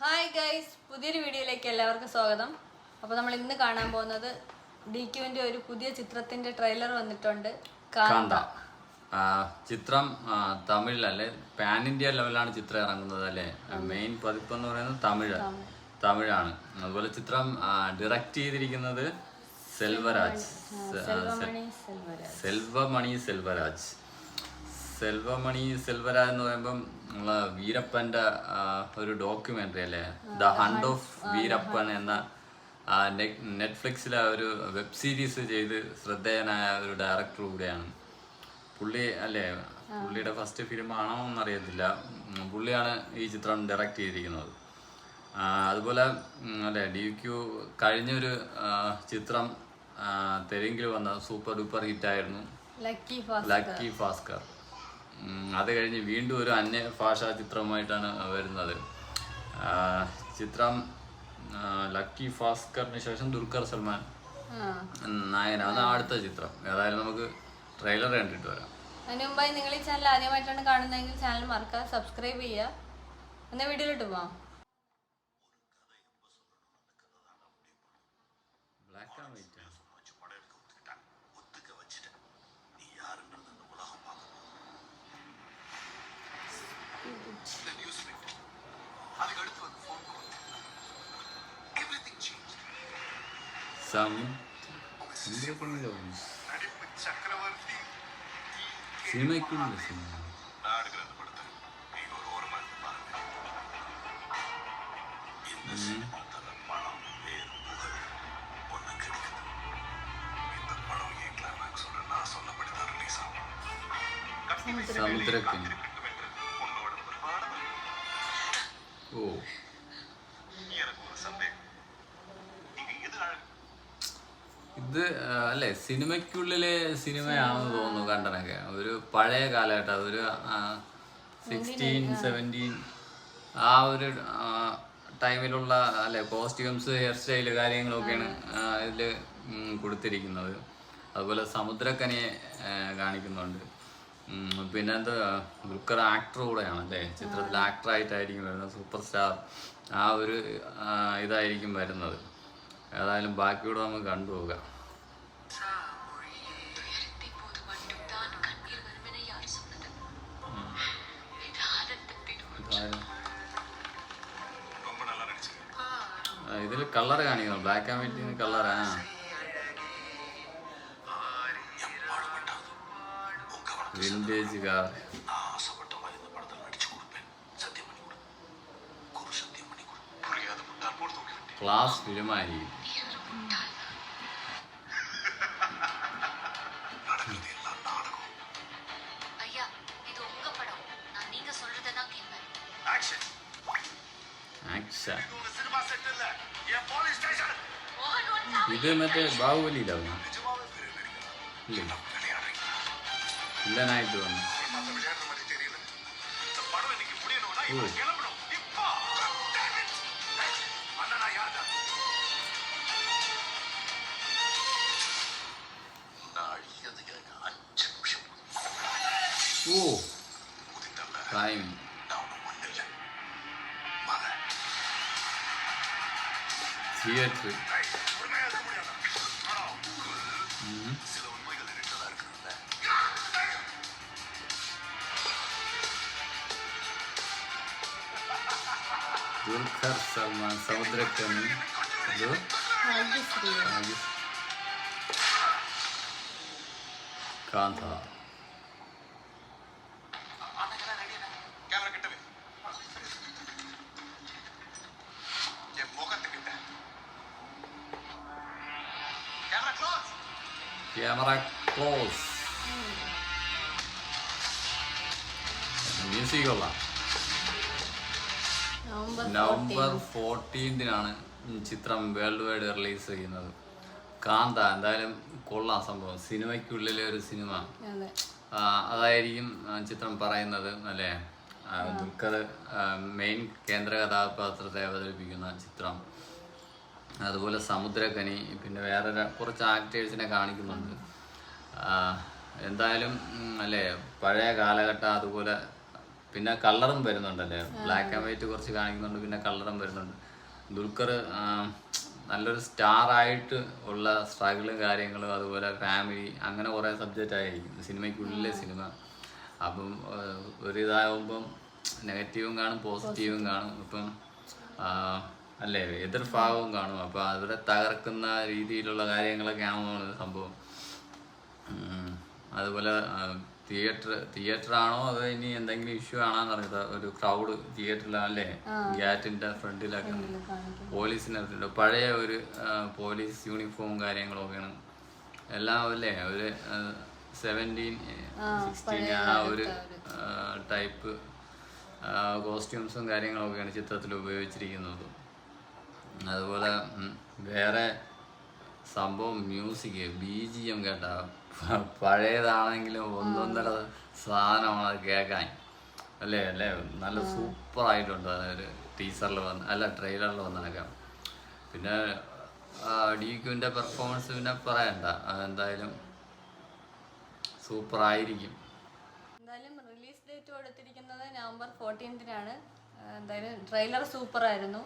Hi guys, പുതിയൊരു വീഡിയോയിലേക്ക് എല്ലാവർക്കും സ്വാഗതം. അപ്പോൾ നമ്മൾ ഇന്ന് കാണാൻ പോകുന്നത് DQന്റെ ഒരു പുതിയ ചിത്രത്തിന്റെ ട്രെയിലർ വന്നിട്ടുണ്ട്, കാന്ത. ചിത്രം തമിഴിലല്ലേ, പാൻ ഇന്ത്യ ലെവലാണ് ചിത്രം ഇറങ്ങുന്നത് അല്ലേ. മെയിൻ പതിപ്പ് എന്ന് പറയുന്നത് തമിഴാണ്. അതുപോലെ ചിത്രം ഡയറക്റ്റ് ചെയ്തിരിക്കുന്നത് സെൽവമണി സെൽവരാജ് എന്ന് പറയുമ്പം നമ്മളെ വീരപ്പൻ്റെ ഒരു ഡോക്യുമെൻ്ററി അല്ലേ, ദ ഹണ്ട് ഓഫ് വീരപ്പൻ എന്ന നെറ്റ്ഫ്ലിക്സിലെ ഒരു വെബ് സീരീസ് ചെയ്ത് ശ്രദ്ധേയനായ ഒരു ഡയറക്ടർ കൂടെയാണ് പുള്ളി അല്ലേ. പുള്ളിയുടെ ഫസ്റ്റ് ഫിലിം ആണോ എന്നറിയത്തില്ല. പുള്ളിയാണ് ഈ ചിത്രം ഡയറക്റ്റ് ചെയ്തിരിക്കുന്നത്. അതുപോലെ അല്ലേ, DQ കഴിഞ്ഞൊരു ചിത്രം തെലുങ്കിൽ വന്ന സൂപ്പർ ഡൂപ്പർ ഹിറ്റായിരുന്നു, ലക്കി ഭാസ്കർ. അത് കഴിഞ്ഞ് വീണ്ടും ഒരു അന്യഭാഷാ ചിത്രവുമായിട്ടാണ് വരുന്നത്. ചിത്രം ലക്കി ഭാസ്കറിന് ശേഷം ദുൽഖർ സൽമാൻ നായനാണ് അടുത്ത ചിത്രം. ഏതായാലും നമുക്ക് ട്രെയിലർ കണ്ടിട്ട് വരാം. അതിന് മുമ്പായി നിങ്ങൾ ഈ ചാനൽ ആദ്യമായിട്ടാണ് കാണുന്നതെങ്കിൽ ചാനൽ മറക്കാതെ സബ്സ്ക്രൈബ് ചെയ്യുക. എന്നാ വീഡിയോയിലോട്ട് പോവാം. സിനിമയ്ക്കുള്ള സിനിമ സമുദ്രക്കനി. ഓ, ഇത് അല്ലേ സിനിമയ്ക്കുള്ളിലെ സിനിമയാണെന്ന് തോന്നുന്നു കണ്ടനൊക്കെ. ഒരു പഴയ കാലഘട്ടം, ഒരു 16, 17 ആ ഒരു ടൈമിലുള്ള അല്ലേ കോസ്റ്റ്യൂംസ്, ഹെയർ സ്റ്റൈല് കാര്യങ്ങളൊക്കെയാണ് ഇതിൽ കൊടുത്തിരിക്കുന്നത്. അതുപോലെ സമുദ്രക്കനിയെ കാണിക്കുന്നുണ്ട്. പിന്നെ എന്താ, ദുൽഖർ ആക്ടർ കൂടെയാണ് അല്ലേ, ചിത്രത്തിൽ ആക്ടറായിട്ടായിരിക്കും വരുന്നത്. സൂപ്പർ സ്റ്റാർ ആ ഒരു ഇതായിരിക്കും വരുന്നത്. ഏതായാലും ബാക്കിയൂടെ നമുക്ക് കണ്ടുപോകാം. ഇതിൽ കളർ കാണിക്കുന്നു, ബ്ലാക്ക് ആൻഡ് വൈറ്റ് കളറാ. വിന്റേജ് കാർ, ക്ലാസ് ഫിലിമായിരിക്കും. ഇത് മറ്റേ ബാഹുബലിയിലാവും വില്ലനായിട്ട് വന്നു. ഓ, crime theatre. Dulquer Salmaan, Samuthirakani, Kaantha. Camera close. Music കൊള്ളാം. നവംബർ 14 ചിത്രം വേൾഡ് വൈഡ് റിലീസ് ചെയ്യുന്നത്. കാന്ത എന്തായാലും കൊള്ളാം സംഭവം. സിനിമയ്ക്കുള്ളിലെ ഒരു സിനിമ അതായിരിക്കും ചിത്രം പറയുന്നത് അല്ലേ. ദുൽഖർ മെയിൻ കേന്ദ്ര കഥാപാത്രത്തെ അവതരിപ്പിക്കുന്ന ചിത്രം. അതുപോലെ സമുദ്രക്കനി, പിന്നെ വേറെ കുറച്ച് ആക്ടേഴ്സിനെ കാണിക്കുന്നുണ്ട്. എന്തായാലും അല്ലേ പഴയ കാലഘട്ടം, അതുപോലെ പിന്നെ കളറും വരുന്നുണ്ടല്ലേ, ബ്ലാക്ക് ആൻഡ് വൈറ്റ് കുറച്ച് കാണിക്കുന്നുണ്ട്, പിന്നെ കളറും വരുന്നുണ്ട്. ദുൽഖർ നല്ലൊരു സ്റ്റാർ ആയിട്ട് ഉള്ള സ്ട്രഗിളും കാര്യങ്ങളും അതുപോലെ ഫാമിലി അങ്ങനെ കുറേ സബ്ജക്റ്റ് ആയിരിക്കും സിനിമയ്ക്കുള്ളിലെ സിനിമ. അപ്പം ഒരിതാകുമ്പം നെഗറ്റീവും കാണും പോസിറ്റീവും കാണും. ഇപ്പം അല്ലേ എതിർഭാഗവും കാണും. അപ്പം അവരെ തകർക്കുന്ന രീതിയിലുള്ള കാര്യങ്ങളൊക്കെയാണ് സംഭവം. അതുപോലെ തിയേറ്റർ ആണോ അതോ ഇനി എന്തെങ്കിലും ഇഷ്യൂ ആണോന്ന് അറിയാത്ത ഒരു ക്രൗഡ് തിയേറ്ററിലല്ലേ, ഗാറ്റിന്റെ ഫ്രണ്ടിലൊക്കെ പോലീസിനെ പഴയ ഒരു പോലീസ് യൂണിഫോം കാര്യങ്ങളൊക്കെയാണ് എല്ലാം അല്ലേ, ഒരു 17-16 ആ ഒരു ടൈപ്പ് കോസ്റ്റ്യൂംസും കാര്യങ്ങളൊക്കെയാണ് ചിത്രത്തിൽ ഉപയോഗിച്ചിരിക്കുന്നത്. അതുപോലെ വേറെ സംഭവം മ്യൂസിക് BGM കേട്ടാ പഴയതാണെങ്കിലും ഒന്നൊന്നര സാധനമാണ് അത് കേൾക്കാൻ അല്ലേ. നല്ല സൂപ്പർ ആയിട്ടുണ്ട് അതൊരു ടീസറിൽ വന്ന് അല്ല ട്രെയിലറിൽ വന്നതൊക്കെ. പിന്നെ DQന്റെ പെർഫോമൻസ് പിന്നെ പറയണ്ട, അതെന്തായാലും സൂപ്പർ ആയിരിക്കും. എന്തായാലും റിലീസ് ഡേറ്റ് കൊടുത്തിരിക്കുന്നത് November 14-നാണ്. എന്തായാലും ട്രെയിലർ സൂപ്പർ ആയിരുന്നു.